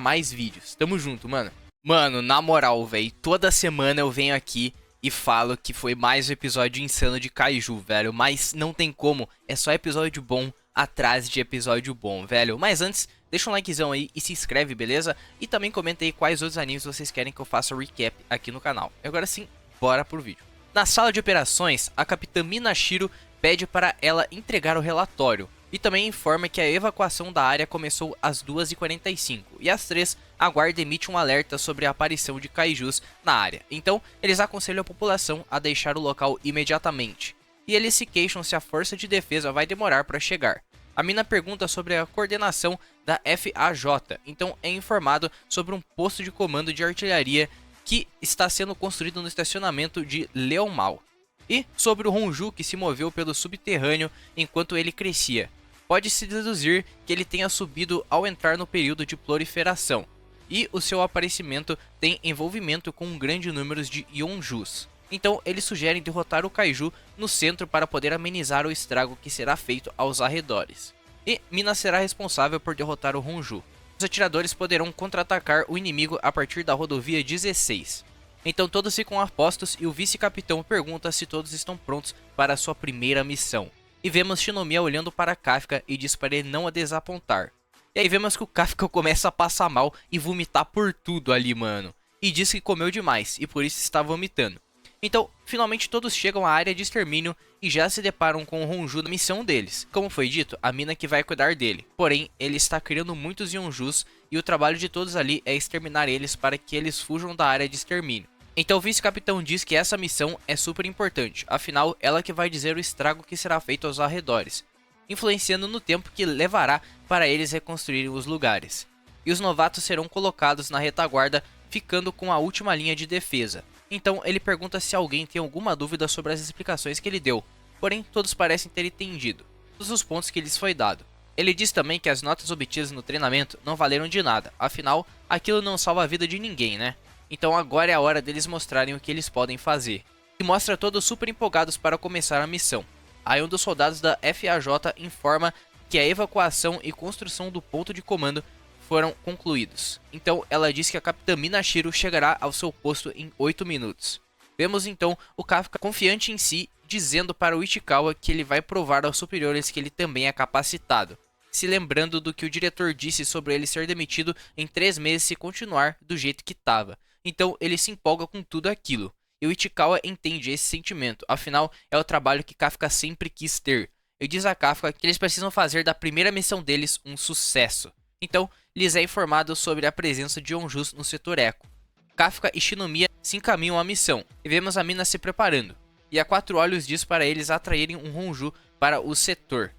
mais vídeos. Tamo junto, mano. Mano, na moral, velho, toda semana eu venho aqui e falo que foi mais um episódio insano de Kaiju, velho. Mas não tem como, é só episódio bom atrás de episódio bom, velho. Mas antes, deixa um likezão aí e se inscreve, beleza? E também comenta aí quais outros animes vocês querem que eu faça recap aqui no canal. E agora sim, bora pro vídeo. Na sala de operações, a Capitã Minashiro pede para ela entregar o relatório. E também informa que a evacuação da área começou às 2h45 e às 3 a guarda emite um alerta sobre a aparição de kaijus na área. Então, eles aconselham a população a deixar o local imediatamente. E eles se queixam se a força de defesa vai demorar para chegar. A Mina pergunta sobre a coordenação da FAJ, então é informado sobre um posto de comando de artilharia que está sendo construído no estacionamento de Leomao. E sobre o Honju que se moveu pelo subterrâneo enquanto ele crescia. Pode-se deduzir que ele tenha subido ao entrar no período de proliferação, e o seu aparecimento tem envolvimento com um grande número de Yonjus. Então eles sugerem derrotar o Kaiju no centro para poder amenizar o estrago que será feito aos arredores. E Mina será responsável por derrotar o Honju. Os atiradores poderão contra-atacar o inimigo a partir da rodovia 16. Então todos ficam apostos e o vice-capitão pergunta se todos estão prontos para a sua primeira missão. E vemos Shinomiya olhando para Kafka e diz para ele não a desapontar. E aí vemos que o Kafka começa a passar mal e vomitar por tudo ali, mano. E diz que comeu demais e por isso está vomitando. Então, finalmente todos chegam à área de extermínio e já se deparam com o Honju na missão deles. Como foi dito, a Mina que vai cuidar dele. Porém, ele está criando muitos Yonjus e o trabalho de todos ali é exterminar eles para que eles fujam da área de extermínio. Então o vice-capitão diz que essa missão é super importante, afinal ela que vai dizer o estrago que será feito aos arredores, influenciando no tempo que levará para eles reconstruírem os lugares. E os novatos serão colocados na retaguarda, ficando com a última linha de defesa. Então ele pergunta se alguém tem alguma dúvida sobre as explicações que ele deu, porém todos parecem ter entendido todos os pontos que lhes foi dado. Ele diz também que as notas obtidas no treinamento não valeram de nada, afinal aquilo não salva a vida de ninguém, né? Então agora é a hora deles mostrarem o que eles podem fazer. E mostra todos super empolgados para começar a missão. Aí um dos soldados da FAJ informa que a evacuação e construção do ponto de comando foram concluídos. Então ela diz que a Capitã Minashiro chegará ao seu posto em 8 minutos. Vemos então o Kafka confiante em si, dizendo para o Ichikawa que ele vai provar aos superiores que ele também é capacitado. Se lembrando do que o diretor disse sobre ele ser demitido em 3 meses se continuar do jeito que estava. Então ele se empolga com tudo aquilo. E o Ichikawa entende esse sentimento, afinal é o trabalho que Kafka sempre quis ter. E diz a Kafka que eles precisam fazer da primeira missão deles um sucesso. Então lhes é informado sobre a presença de Yonjus no setor Eco. Kafka e Shinomiya se encaminham à missão, e vemos a Mina se preparando. E a Quatro Olhos diz para eles atraírem um Honju para o setor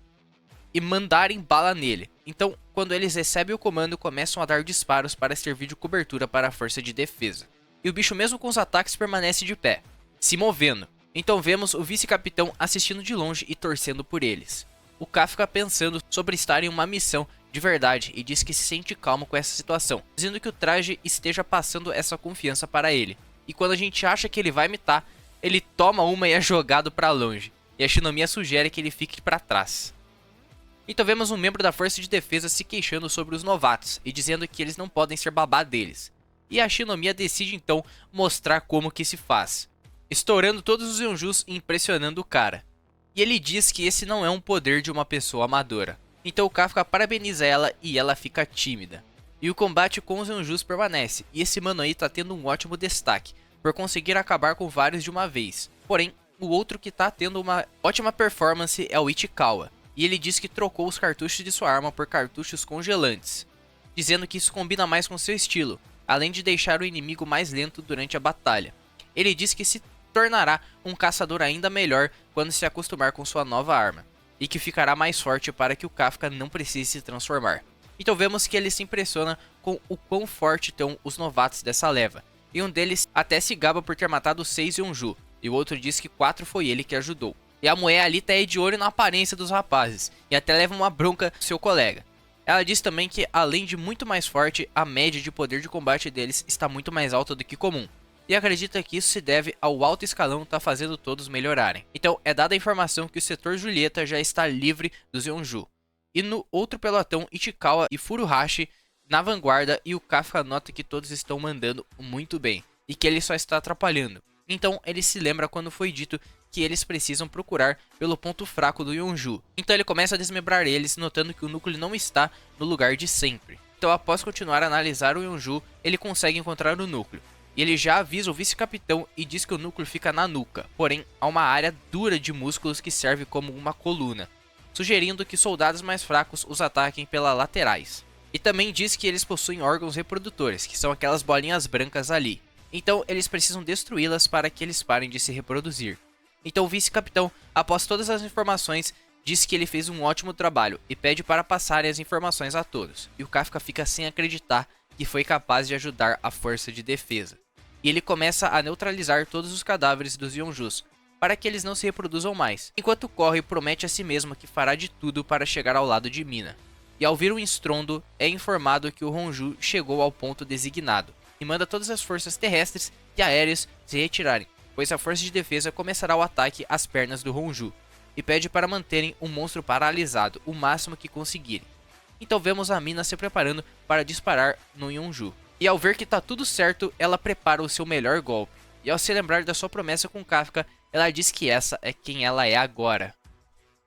e mandarem bala nele. Então, quando eles recebem o comando, começam a dar disparos para servir de cobertura para a força de defesa. E o bicho mesmo com os ataques permanece de pé, se movendo. Então vemos o vice-capitão assistindo de longe e torcendo por eles. O Kafka pensando sobre estar em uma missão de verdade e diz que se sente calmo com essa situação, dizendo que o traje esteja passando essa confiança para ele. E quando a gente acha que ele vai mitar, ele toma uma e é jogado para longe. E a Shinomiya sugere que ele fique para trás. Então vemos um membro da força de defesa se queixando sobre os novatos e dizendo que eles não podem ser babá deles. E a Shinomiya decide então mostrar como que se faz, estourando todos os Yonjus e impressionando o cara. E ele diz que esse não é um poder de uma pessoa amadora. Então o Kafka parabeniza ela e ela fica tímida. E o combate com os Yonjus permanece, e esse mano aí tá tendo um ótimo destaque, por conseguir acabar com vários de uma vez. Porém, o outro que tá tendo uma ótima performance é o Ichikawa. E ele diz que trocou os cartuchos de sua arma por cartuchos congelantes, dizendo que isso combina mais com seu estilo, além de deixar o inimigo mais lento durante a batalha. Ele diz que se tornará um caçador ainda melhor quando se acostumar com sua nova arma, e que ficará mais forte para que o Kafka não precise se transformar. Então vemos que ele se impressiona com o quão forte estão os novatos dessa leva, e um deles até se gaba por ter matado 6 Yonju, e o outro diz que 4 foi ele que ajudou. E a mulher ali tá aí de olho na aparência dos rapazes, e até leva uma bronca do seu colega. Ela diz também que, além de muito mais forte, a média de poder de combate deles está muito mais alta do que comum. E acredita que isso se deve ao alto escalão tá fazendo todos melhorarem. Então é dada a informação que o setor Julieta já está livre dos Yonju. E no outro pelotão, Ichikawa e Furuhashi na vanguarda e o Kafka nota que todos estão mandando muito bem e que ele só está atrapalhando. Então ele se lembra quando foi dito que eles precisam procurar pelo ponto fraco do Yonju. Então ele começa a desmembrar eles, notando que o núcleo não está no lugar de sempre. Então após continuar a analisar o Yonju, ele consegue encontrar o núcleo. E ele já avisa o vice-capitão e diz que o núcleo fica na nuca, porém há uma área dura de músculos que serve como uma coluna, sugerindo que soldados mais fracos os ataquem pelas laterais. E também diz que eles possuem órgãos reprodutores, que são aquelas bolinhas brancas ali. Então eles precisam destruí-las para que eles parem de se reproduzir. Então o vice-capitão, após todas as informações, diz que ele fez um ótimo trabalho e pede para passarem as informações a todos. E o Kafka fica sem acreditar que foi capaz de ajudar a força de defesa. E ele começa a neutralizar todos os cadáveres dos Yonjus, para que eles não se reproduzam mais. Enquanto corre, promete a si mesmo que fará de tudo para chegar ao lado de Mina. E ao vir um estrondo, é informado que o Honju chegou ao ponto designado, e manda todas as forças terrestres e aéreas se retirarem, pois a força de defesa começará o ataque às pernas do Honju, e pede para manterem o monstro paralisado o máximo que conseguirem. Então vemos a Mina se preparando para disparar no Yonju. E ao ver que tá tudo certo, ela prepara o seu melhor golpe. E ao se lembrar da sua promessa com Kafka, ela diz que essa é quem ela é agora.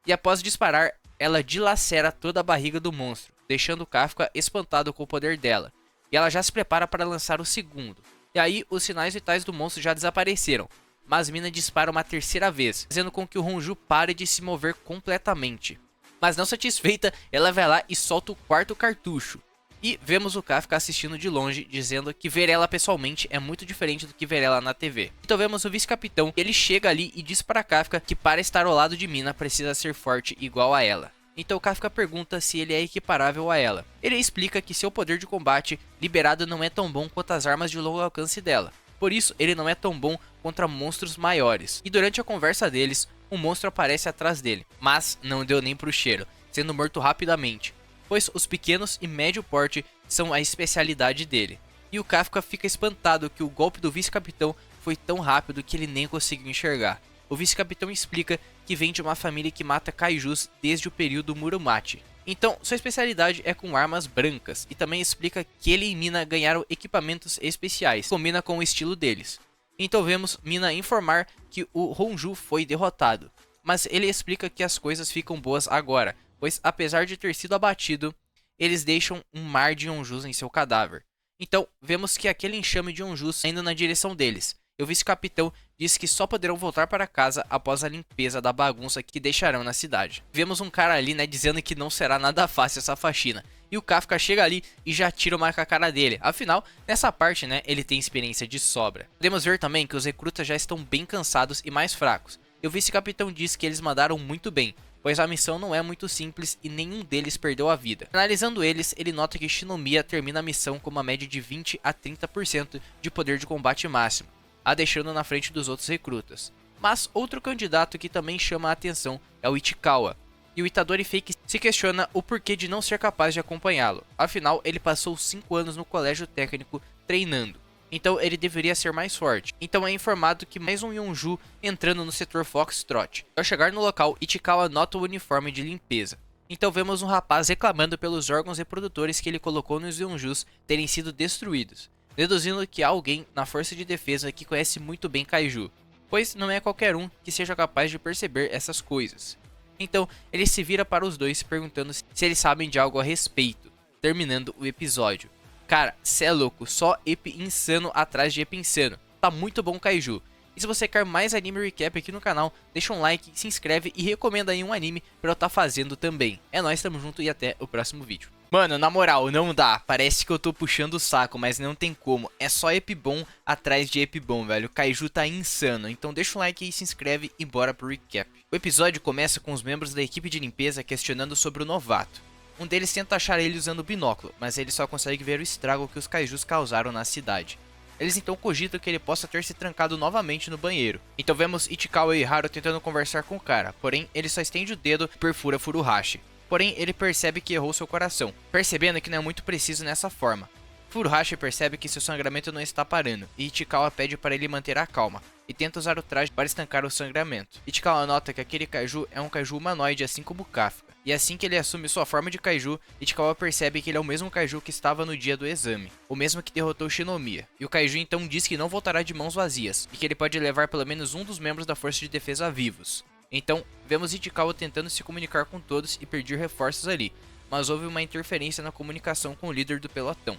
E após disparar, ela dilacera toda a barriga do monstro, deixando Kafka espantado com o poder dela. E ela já se prepara para lançar o segundo. E aí os sinais vitais do monstro já desapareceram, mas Mina dispara uma terceira vez, fazendo com que o Honju pare de se mover completamente. Mas não satisfeita, ela vai lá e solta o quarto cartucho. E vemos o Kafka assistindo de longe, dizendo que ver ela pessoalmente é muito diferente do que ver ela na TV. Então vemos o vice-capitão, ele chega ali e diz para Kafka que para estar ao lado de Mina precisa ser forte igual a ela. Então Kafka pergunta se ele é equiparável a ela. Ele explica que seu poder de combate liberado não é tão bom quanto as armas de longo alcance dela. Por isso ele não é tão bom contra monstros maiores. E durante a conversa deles, um monstro aparece atrás dele, mas não deu nem pro cheiro, sendo morto rapidamente, pois os pequenos e médio porte são a especialidade dele. E o Kafka fica espantado que o golpe do vice-capitão foi tão rápido que ele nem conseguiu enxergar. O vice-capitão explica que vem de uma família que mata kaijus desde o período Muromachi. Então, sua especialidade é com armas brancas, e também explica que ele e Mina ganharam equipamentos especiais, que combina com o estilo deles. Então vemos Mina informar que o Honju foi derrotado, mas ele explica que as coisas ficam boas agora, pois apesar de ter sido abatido, eles deixam um mar de Yonjus em seu cadáver. Então vemos que aquele enxame de Yonjus indo na direção deles, e o vice-capitão diz que só poderão voltar para casa após a limpeza da bagunça que deixarão na cidade. Vemos um cara ali, né, dizendo que não será nada fácil essa faxina. E o Kafka chega ali e já tira uma com a cara dele. Afinal, nessa parte, né, ele tem experiência de sobra. Podemos ver também que os recrutas já estão bem cansados e mais fracos. E o vice-capitão diz que eles mandaram muito bem, pois a missão não é muito simples e nenhum deles perdeu a vida. Analisando eles, ele nota que Shinomiya termina a missão com uma média de 20 a 30% de poder de combate máximo, a deixando na frente dos outros recrutas. Mas outro candidato que também chama a atenção é o Ichikawa, e o Itadori Fake se questiona o porquê de não ser capaz de acompanhá-lo, afinal ele passou 5 anos no colégio técnico treinando, então ele deveria ser mais forte. Então é informado que mais um Yonju entrando no setor Foxtrot. Ao chegar no local, Ichikawa nota o uniforme de limpeza. Então vemos um rapaz reclamando pelos órgãos reprodutores que ele colocou nos Yonjus terem sido destruídos, deduzindo que há alguém na força de defesa que conhece muito bem Kaiju, pois não é qualquer um que seja capaz de perceber essas coisas. Então ele se vira para os dois perguntando se eles sabem de algo a respeito, terminando o episódio. Cara, cê é louco, só ep insano atrás de ep insano, tá muito bom Kaiju. E se você quer mais anime recap aqui no canal, deixa um like, se inscreve e recomenda aí um anime pra eu estar fazendo também. É nóis, tamo junto e até o próximo vídeo. Mano, na moral, não dá. Parece que eu tô puxando o saco, mas não tem como. É só ep bom atrás de ep bom, velho. O Kaiju tá insano. Então deixa um like aí, se inscreve e bora pro recap. O episódio começa com os membros da equipe de limpeza questionando sobre o novato. Um deles tenta achar ele usando o binóculo, mas ele só consegue ver o estrago que os Kaijus causaram na cidade. Eles então cogitam que ele possa ter se trancado novamente no banheiro. Então vemos Ichikawa e Haru tentando conversar com o cara, porém ele só estende o dedo e perfura Furuhashi. Porém ele percebe que errou seu coração, percebendo que não é muito preciso nessa forma. Furuhashi percebe que seu sangramento não está parando, e Ichikawa pede para ele manter a calma, e tenta usar o traje para estancar o sangramento. Ichikawa nota que aquele Kaiju é um Kaiju humanoide assim como Kafka. E assim que ele assume sua forma de Kaiju, Ichikawa percebe que ele é o mesmo Kaiju que estava no dia do exame, o mesmo que derrotou Shinomiya. E o Kaiju então diz que não voltará de mãos vazias, e que ele pode levar pelo menos um dos membros da força de defesa vivos. Então, vemos Ichikawa tentando se comunicar com todos e pedir reforços ali, mas houve uma interferência na comunicação com o líder do pelotão.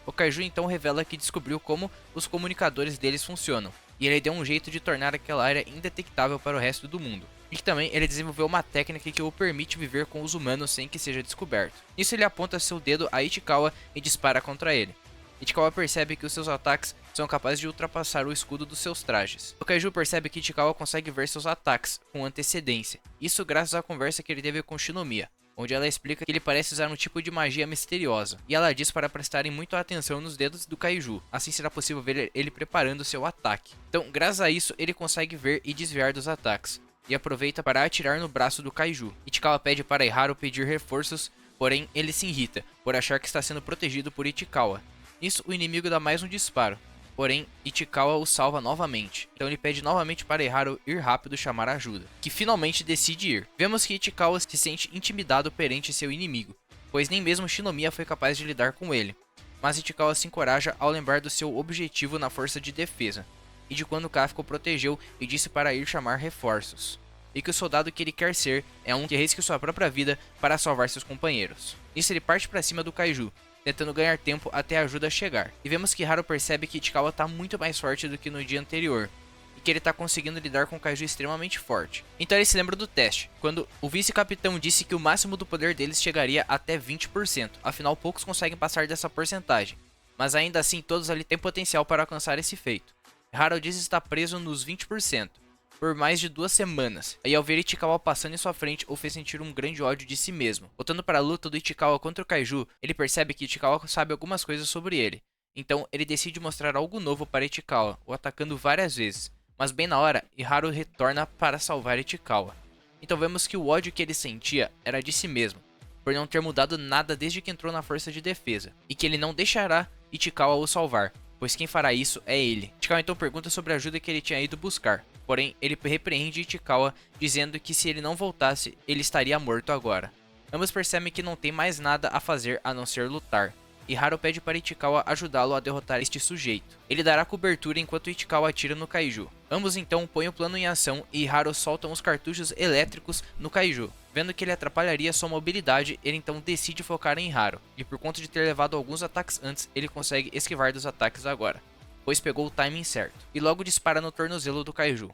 O Kaiju então revela que descobriu como os comunicadores deles funcionam, e ele deu um jeito de tornar aquela área indetectável para o resto do mundo. E que também ele desenvolveu uma técnica que o permite viver com os humanos sem que seja descoberto. Nisso ele aponta seu dedo a Ichikawa e dispara contra ele. Ichikawa percebe que os seus ataques são capazes de ultrapassar o escudo dos seus trajes. O Kaiju percebe que Ichikawa consegue ver seus ataques com antecedência, isso graças à conversa que ele teve com Shinomiya, onde ela explica que ele parece usar um tipo de magia misteriosa, e ela diz para prestarem muito atenção nos dedos do Kaiju, assim será possível ver ele preparando seu ataque. Então, graças a isso, ele consegue ver e desviar dos ataques, e aproveita para atirar no braço do Kaiju. Ichikawa pede para Iharu pedir reforços, porém ele se irrita, por achar que está sendo protegido por Ichikawa. Nisso, o inimigo dá mais um disparo, porém Ichikawa o salva novamente. Então ele pede novamente para Iharu ir rápido chamar ajuda, que finalmente decide ir. Vemos que Ichikawa se sente intimidado perante seu inimigo, pois nem mesmo Shinomiya foi capaz de lidar com ele. Mas Ichikawa se encoraja ao lembrar do seu objetivo na força de defesa, e de quando Kafka o protegeu e disse para ir chamar reforços. E que o soldado que ele quer ser é um que arrisque sua própria vida para salvar seus companheiros. Nisso ele parte para cima do Kaiju, tentando ganhar tempo até a ajuda chegar. E vemos que Haru percebe que Ichikawa está muito mais forte do que no dia anterior, e que ele está conseguindo lidar com um Kaiju extremamente forte. Então ele se lembra do teste, quando o vice-capitão disse que o máximo do poder deles chegaria até 20%, afinal poucos conseguem passar dessa porcentagem, mas ainda assim todos ali têm potencial para alcançar esse feito. Haru diz estar preso nos 20%. Por mais de 2 semanas, e ao ver Ichikawa passando em sua frente, o fez sentir um grande ódio de si mesmo. Voltando para a luta do Ichikawa contra o Kaiju, ele percebe que Ichikawa sabe algumas coisas sobre ele. Então ele decide mostrar algo novo para Ichikawa, o atacando várias vezes. Mas bem na hora, Iharu retorna para salvar Ichikawa. Então vemos que o ódio que ele sentia era de si mesmo, por não ter mudado nada desde que entrou na força de defesa, e que ele não deixará Ichikawa o salvar, pois quem fará isso é ele. Ichikawa então pergunta sobre a ajuda que ele tinha ido buscar, porém ele repreende Ichikawa dizendo que se ele não voltasse, ele estaria morto agora. Ambos percebem que não tem mais nada a fazer a não ser lutar, e Haru pede para Ichikawa ajudá-lo a derrotar este sujeito. Ele dará cobertura enquanto Ichikawa atira no Kaiju. Ambos então põem o plano em ação e Haru soltam os cartuchos elétricos no Kaiju. Vendo que ele atrapalharia sua mobilidade, ele então decide focar em Haru, e por conta de ter levado alguns ataques antes, ele consegue esquivar dos ataques agora, pois pegou o timing certo, e logo dispara no tornozelo do Kaiju.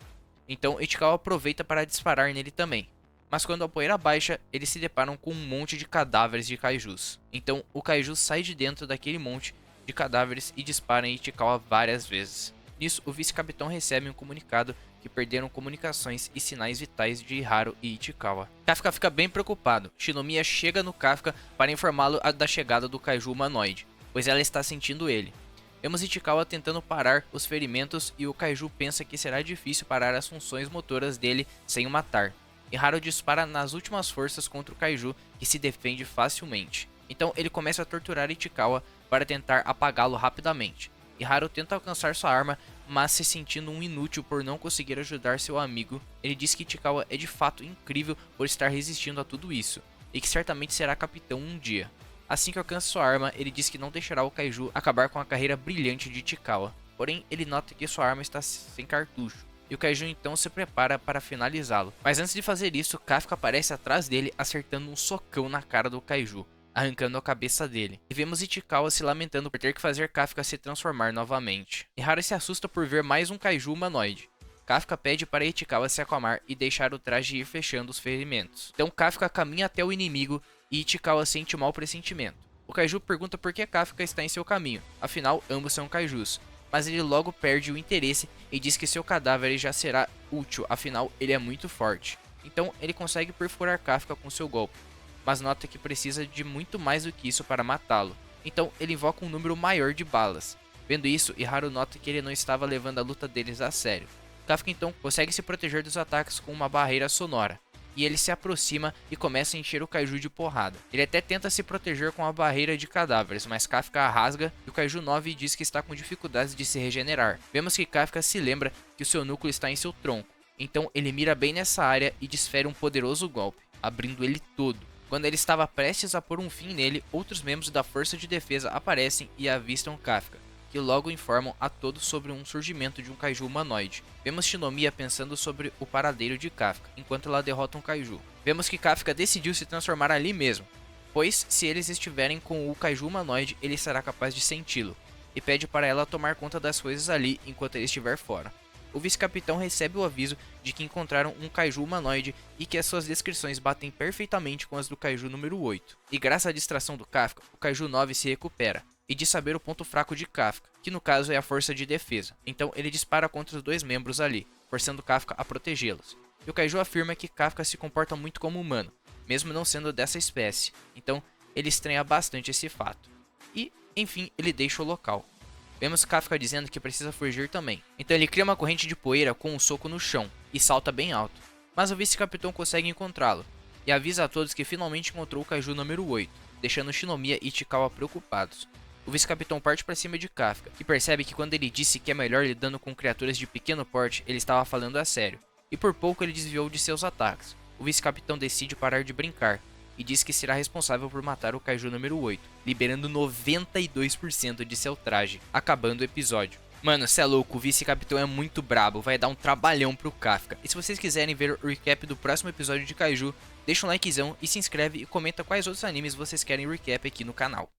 Então Ichikawa aproveita para disparar nele também, mas quando a poeira baixa, eles se deparam com um monte de cadáveres de Kaijus. Então o Kaiju sai de dentro daquele monte de cadáveres e dispara em Ichikawa várias vezes. Nisso, o vice-capitão recebe um comunicado que perderam comunicações e sinais vitais de Haru e Ichikawa. Kafka fica bem preocupado. Shinomiya chega no Kafka para informá-lo da chegada do Kaiju humanoide, pois ela está sentindo ele. Vemos Ichikawa tentando parar os ferimentos e o Kaiju pensa que será difícil parar as funções motoras dele sem o matar. E Haru dispara nas últimas forças contra o Kaiju, que se defende facilmente. Então ele começa a torturar Ichikawa para tentar apagá-lo rapidamente. E Haru tenta alcançar sua arma, mas se sentindo um inútil por não conseguir ajudar seu amigo, ele diz que Ichikawa é de fato incrível por estar resistindo a tudo isso, e que certamente será capitão um dia. Assim que alcança sua arma, ele diz que não deixará o Kaiju acabar com a carreira brilhante de Ichikawa, porém ele nota que sua arma está sem cartucho, e o Kaiju então se prepara para finalizá-lo. Mas antes de fazer isso, Kafka aparece atrás dele acertando um socão na cara do Kaiju, arrancando a cabeça dele. E vemos Ichikawa se lamentando por ter que fazer Kafka se transformar novamente. E Haru se assusta por ver mais um Kaiju humanoide. Kafka pede para Ichikawa se acalmar e deixar o traje ir fechando os ferimentos. Então Kafka caminha até o inimigo e Ichikawa sente um mau pressentimento. O Kaiju pergunta por que Kafka está em seu caminho, afinal ambos são Kaijus. Mas ele logo perde o interesse e diz que seu cadáver já será útil, afinal ele é muito forte. Então ele consegue perfurar Kafka com seu golpe, mas nota que precisa de muito mais do que isso para matá-lo. Então ele invoca um número maior de balas. Vendo isso, Iharu nota que ele não estava levando a luta deles a sério. Kafka então consegue se proteger dos ataques com uma barreira sonora, e ele se aproxima e começa a encher o Kaiju de porrada. Ele até tenta se proteger com a barreira de cadáveres, mas Kafka a rasga e o Kaiju 9 diz que está com dificuldades de se regenerar. Vemos que Kafka se lembra que o seu núcleo está em seu tronco, então ele mira bem nessa área e desfere um poderoso golpe, abrindo ele todo. Quando ele estava prestes a pôr um fim nele, outros membros da força de defesa aparecem e avistam Kafka, que logo informam a todos sobre um surgimento de um kaiju humanoide. Vemos Shinomiya pensando sobre o paradeiro de Kafka, enquanto ela derrota um kaiju. Vemos que Kafka decidiu se transformar ali mesmo, pois se eles estiverem com o kaiju humanoide, ele será capaz de senti-lo, e pede para ela tomar conta das coisas ali enquanto ele estiver fora. O vice-capitão recebe o aviso de que encontraram um kaiju humanoide e que as suas descrições batem perfeitamente com as do kaiju número 8. E graças à distração do Kafka, o kaiju 9 se recupera, e diz saber o ponto fraco de Kafka, que no caso é a força de defesa. Então ele dispara contra os dois membros ali, forçando Kafka a protegê-los. E o kaiju afirma que Kafka se comporta muito como humano, mesmo não sendo dessa espécie, então ele estranha bastante esse fato. E, enfim, ele deixa o local. Vemos Kafka dizendo que precisa fugir também. Então ele cria uma corrente de poeira com um soco no chão e salta bem alto. Mas o vice-capitão consegue encontrá-lo e avisa a todos que finalmente encontrou o kaiju número 8, deixando Shinomiya e Ichikawa preocupados. O vice-capitão parte para cima de Kafka, que percebe que quando ele disse que é melhor lidando com criaturas de pequeno porte, ele estava falando a sério, e por pouco ele desviou de seus ataques. O vice-capitão decide parar de brincar e diz que será responsável por matar o kaiju número 8, liberando 92% de seu traje, acabando o episódio. Mano, cê é louco, o vice-capitão é muito brabo, vai dar um trabalhão pro Kafka. E se vocês quiserem ver o recap do próximo episódio de Kaiju, deixa um likezão e se inscreve e comenta quais outros animes vocês querem recap aqui no canal.